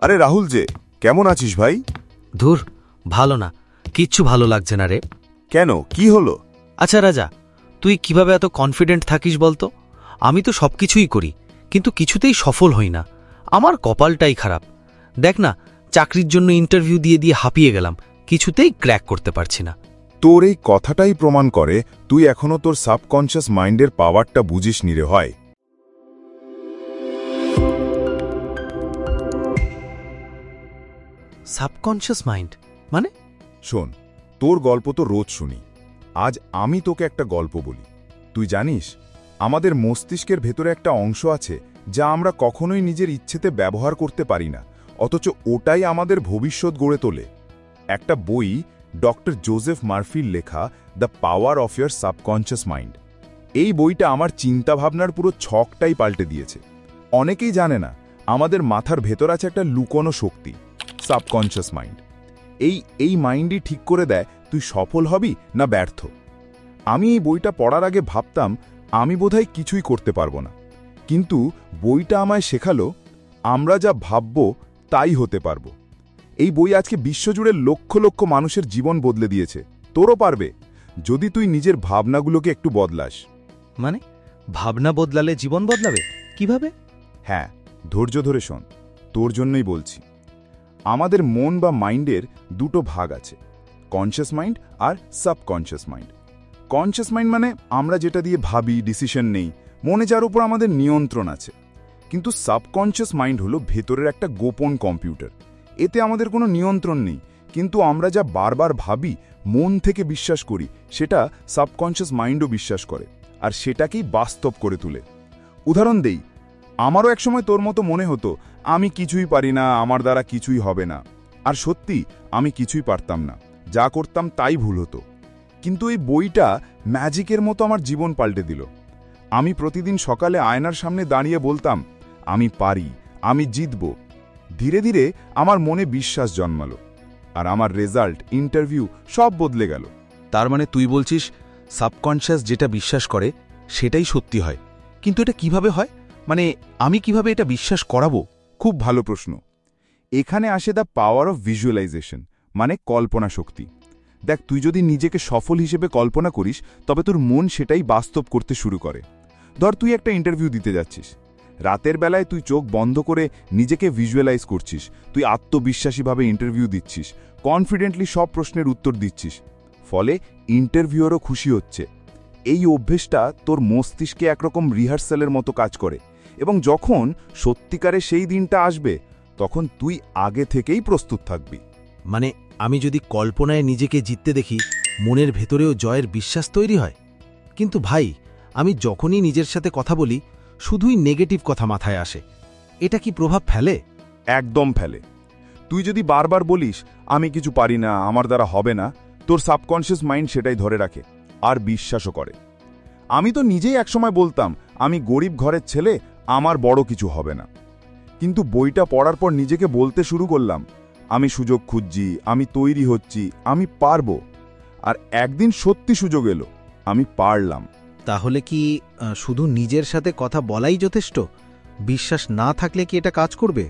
আরে রাহুল যে, কেমন আছিস ভাই? ধুর, ভালো না, কিচ্ছু ভালো লাগছে না রে। কেন, কি হলো? আচ্ছা রাজা, তুই কিভাবে এত কনফিডেন্ট থাকিস বলতো? আমি তো সবকিছুই করি, কিন্তু কিছুতেই সফল হই না। আমার কপালটাই খারাপ। দেখ না, চাকরির জন্য ইন্টারভিউ দিয়ে দিয়ে হাঁপিয়ে গেলাম, কিছুতেই ক্র্যাক করতে পারছি না। তোর এই কথাটাই প্রমাণ করে তুই এখনো তোর সাবকনশিয়াস মাইন্ডের পাওয়ারটা বুঝিস নি রে হয়। সাবকনশিয়াস মাইন্ড মানে? শোন, তোর গল্প তো রোজ শুনি, আজ আমি তোকে একটা গল্প বলি। তুই জানিস, আমাদের মস্তিষ্কের ভেতরে একটা অংশ আছে যা আমরা কখনোই নিজের ইচ্ছেতে ব্যবহার করতে পারি না, অথচ ওটাই আমাদের ভবিষ্যৎ গড়ে তোলে। একটা বই, ডক্টর জোসেফ মার্ফির লেখা the power of year subconscious mind. এই বইটা আমার চিন্তাভাবনার পুরো ছকটাই পাল্টে দিয়েছে। অনেকেই জানে না, আমাদের মাথার ভেতর আছে একটা লুকোনো শক্তি, সাবকনশিয়াস মাইন্ড। এই মাইন্ডই ঠিক করে দেয় তুই সফল হবি না ব্যর্থ। আমি এই বইটা পড়ার আগে ভাবতাম আমি বোধহয় কিছুই করতে পারবো না, কিন্তু বইটা আমায় শেখালো আমরা যা ভাবব তাই হতে পারবো। এই বই আজকে বিশ্বজুড়ে লক্ষ লক্ষ মানুষের জীবন বদলে দিয়েছে। তোরও পারবে, যদি তুই নিজের ভাবনাগুলোকে একটু বদলাস। মানে ভাবনা বদলালে জীবন বদলাবে? কিভাবে? হ্যাঁ, ধৈর্য ধরে শোন, তোর জন্যই বলছি। আমাদের মন বা মাইন্ডের দুটো ভাগ আছে, কনশিয়াস মাইন্ড আর সাবকনশিয়াস মাইন্ড। কনশিয়াস মাইন্ড মানে আমরা যেটা দিয়ে ভাবি, ডিসিশন নেই, মনে যার উপর আমাদের নিয়ন্ত্রণ আছে। কিন্তু সাবকনশিয়াস মাইন্ড হলো ভেতরের একটা গোপন কম্পিউটার। এতে আমাদের কোনো নিয়ন্ত্রণ নেই, কিন্তু আমরা যা বারবার ভাবি, মন থেকে বিশ্বাস করি, সেটা সাবকনশিয়াস মাইন্ডও বিশ্বাস করে, আর সেটাকেই বাস্তব করে তোলে। উদাহরণ দেই, আমারও একসময় তোর মতো মনে হতো আমি কিছুই পারি না, আমার দ্বারা কিছুই হবে না। আর সত্যি আমি কিছুই পারতাম না, যা করতাম তাই ভুল হতো। কিন্তু এই বইটা ম্যাজিকের মতো আমার জীবন পাল্টে দিল। আমি প্রতিদিন সকালে আয়নার সামনে দাঁড়িয়ে বলতাম আমি পারি, আমি জিতব। ধীরে ধীরে আমার মনে বিশ্বাস জন্মালো, আর আমার রেজাল্ট, ইন্টারভিউ সব বদলে গেল। তার মানে তুই বলছিস সাবকনশিয়াস যেটা বিশ্বাস করে সেটাই সত্যি হয়। কিন্তু এটা কিভাবে হয়? মানে আমি কিভাবে এটা বিশ্বাস করাবো? খুব ভালো প্রশ্ন। এখানে আসে দ্য পাওয়ার অফ ভিজুয়ালাইজেশন, মানে কল্পনা শক্তি। দেখ, তুই যদি নিজেকে সফল হিসেবে কল্পনা করিস, তবে তোর মন সেটাই বাস্তব করতে শুরু করে। ধর, তুই একটা ইন্টারভিউ দিতে যাচ্ছিস। রাতের বেলায় তুই চোখ বন্ধ করে নিজেকে ভিজুয়ালাইজ করছিস, তুই আত্মবিশ্বাসীভাবে ইন্টারভিউ দিচ্ছিস, কনফিডেন্টলি সব প্রশ্নের উত্তর দিচ্ছিস। ফলে ইন্টারভিউয়ারও খুশি হচ্ছে। এই অভ্যেসটা তোর মস্তিষ্কে একরকম রিহার্সালের মতো কাজ করে, এবং যখন সত্যিকারে সেই দিনটা আসবে, তখন তুই আগে থেকেই প্রস্তুত থাকবি। মানে আমি যদি কল্পনায় নিজেকে জিততে দেখি, মনের ভেতরেও জয়ের বিশ্বাস তৈরি হয়। কিন্তু ভাই, আমি যখনই নিজের সাথে কথা বলি, শুধুই নেগেটিভ কথা মাথায় আসে। এটা কি প্রভাব ফেলে? একদম ফেলে। তুই যদি বারবার বলিস আমি কিছু পারি না, আমার দ্বারা হবে না, তোর সাবকনশিয়াস মাইন্ড সেটাই ধরে রাখে আর বিশ্বাসও করে। আমি তো নিজেই একসময় বলতাম আমি গরিব ঘরের ছেলে, আমার বড় কিছু হবে না। কিন্তু বইটা পড়ার পর নিজেকে বলতে শুরু করলাম আমি সুযোগ খুঁজছি, আমি তৈরি হচ্ছি, আমি পারবো। আর একদিন সত্যি সুযোগ এলো, আমি পারলাম। তাহলে কি শুধু নিজের সাথে কথা বলাই যথেষ্ট? বিশ্বাস না থাকলে কি এটা কাজ করবে?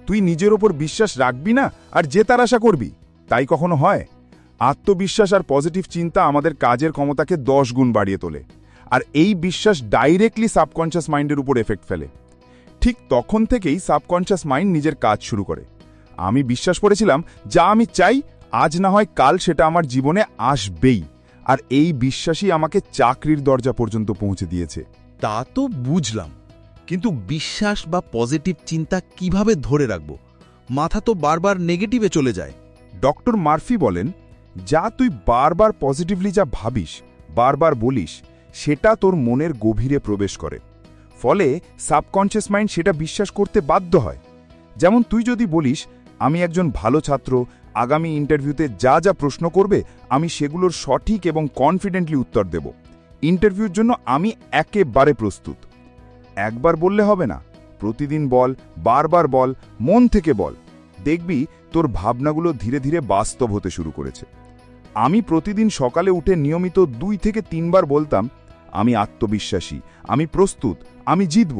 তুই নিজের ওপর বিশ্বাস রাখবি না আর জেতার আশা করবি, তাই কখনো হয়? আত্মবিশ্বাস আর পজিটিভ চিন্তা আমাদের কাজের ক্ষমতাকে 10 গুণ বাড়িয়ে তোলে, আর এই বিশ্বাস ডাইরেক্টলি সাবকনশিয়াস মাইন্ডের উপর এফেক্ট ফেলে। ঠিক তখন থেকেই সাবকনশিয়াস মাইন্ড নিজের কাজ শুরু করে। আমি বিশ্বাস করেছিলাম যা আমি চাই, আজ না হয় কাল সেটা আমার জীবনে আসবেই, আর এই বিশ্বাসই আমাকে চাকরির দরজা পর্যন্ত পৌঁছে দিয়েছে। তা তো বুঝলাম, কিন্তু বিশ্বাস বা পজিটিভ চিন্তা কিভাবে ধরে রাখব? মাথা তো বারবার নেগেটিভে চলে যায়। ডক্টর মার্ফি বলেন, যা তুই বারবার পজিটিভলি যা ভাবিস, বারবার বলিস, সেটা তোর মনের গভীরে প্রবেশ করে। ফলে সাবকনশিয়াস মাইন্ড সেটা বিশ্বাস করতে বাধ্য হয়। যেমন তুই যদি বলিস আমি একজন ভালো ছাত্র, আগামী ইন্টারভিউতে যা যা প্রশ্ন করবে আমি সেগুলোর সঠিক এবং কনফিডেন্টলি উত্তর দেব, ইন্টারভিউর জন্য আমি একেবারে প্রস্তুত। একবার বললে হবে না, প্রতিদিন বল, বারবার বল, মন থেকে বল। দেখবি তোর ভাবনাগুলো ধীরে ধীরে বাস্তব হতে শুরু করেছে। আমি প্রতিদিন সকালে উঠে নিয়মিত 2 থেকে 3 বার বলতাম আমি আত্মবিশ্বাসী, আমি প্রস্তুত, আমি জিতব।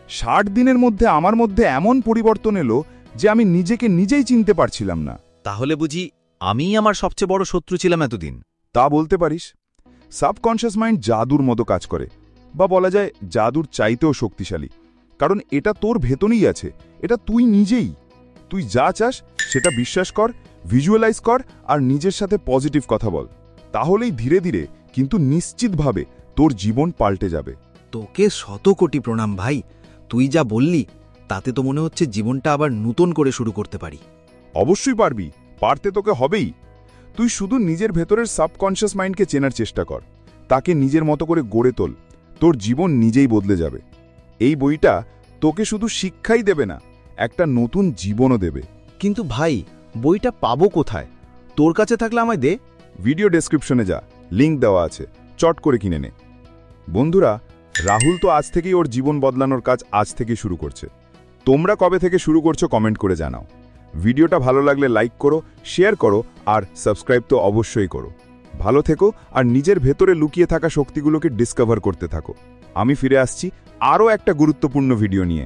60 দিনের মধ্যে আমার মধ্যে এমন পরিবর্তন এলো, যে আমি নিজেকে নিজেই চিনতে পারছিলাম না। তাহলে বুঝি আমিই আমার সবচেয়ে বড় শত্রু ছিলাম এতদিন? তা বলতে পারিস। সাবকনশিয়াস মাইন্ড জাদুর মতো কাজ করে, বা বলা যায় জাদুর চাইতেও শক্তিশালী, কারণ এটা তোর ভেতরেই আছে। এটা তুই নিজেই। তুই যা চাস সেটা বিশ্বাস কর, ভিজুয়ালাইজ কর, আর নিজের সাথে পজিটিভ কথা বল। তাহলেই ধীরে ধীরে কিন্তু নিশ্চিতভাবে তোর জীবন পাল্টে যাবে। তোকে শত কোটি প্রণাম ভাই। তুই যা বললি তাতে তো মনে হচ্ছে জীবনটা আবার নতুন করে শুরু করতে পারি। অবশ্যই পারবি, পারতে তোকে হবেই। তুই শুধু নিজের ভেতরের সাবকনশিয়াস মাইন্ডকে চেনার চেষ্টা কর, তাকে নিজের মতো করে গড়ে তোল। তোর জীবন নিজেই বদলে যাবে। এই বইটা তোকে শুধু শিক্ষাই দেবে না, একটা নতুন জীবনও দেবে। কিন্তু ভাই, বইটা পাবো কোথায়? তোর কাছে থাকলে আমায় দে। ভিডিও ডেসক্রিপশনে যা, লিংক দেওয়া আছে, চট করে কিনে নে। বন্ধুরা, রাহুল তো আজ থেকেই ওর জীবন বদলানোর কাজ আজ থেকেই শুরু করছে। তোমরা কবে থেকে শুরু করছো কমেন্ট করে জানাও। ভিডিওটা ভালো লাগলে লাইক করো, শেয়ার করো, আর সাবস্ক্রাইব তো অবশ্যই করো। ভালো থেকো, আর নিজের ভেতরে লুকিয়ে থাকা শক্তিগুলোকে ডিসকভার করতে থাকো। আমি ফিরে আসছি আরও একটা গুরুত্বপূর্ণ ভিডিও নিয়ে।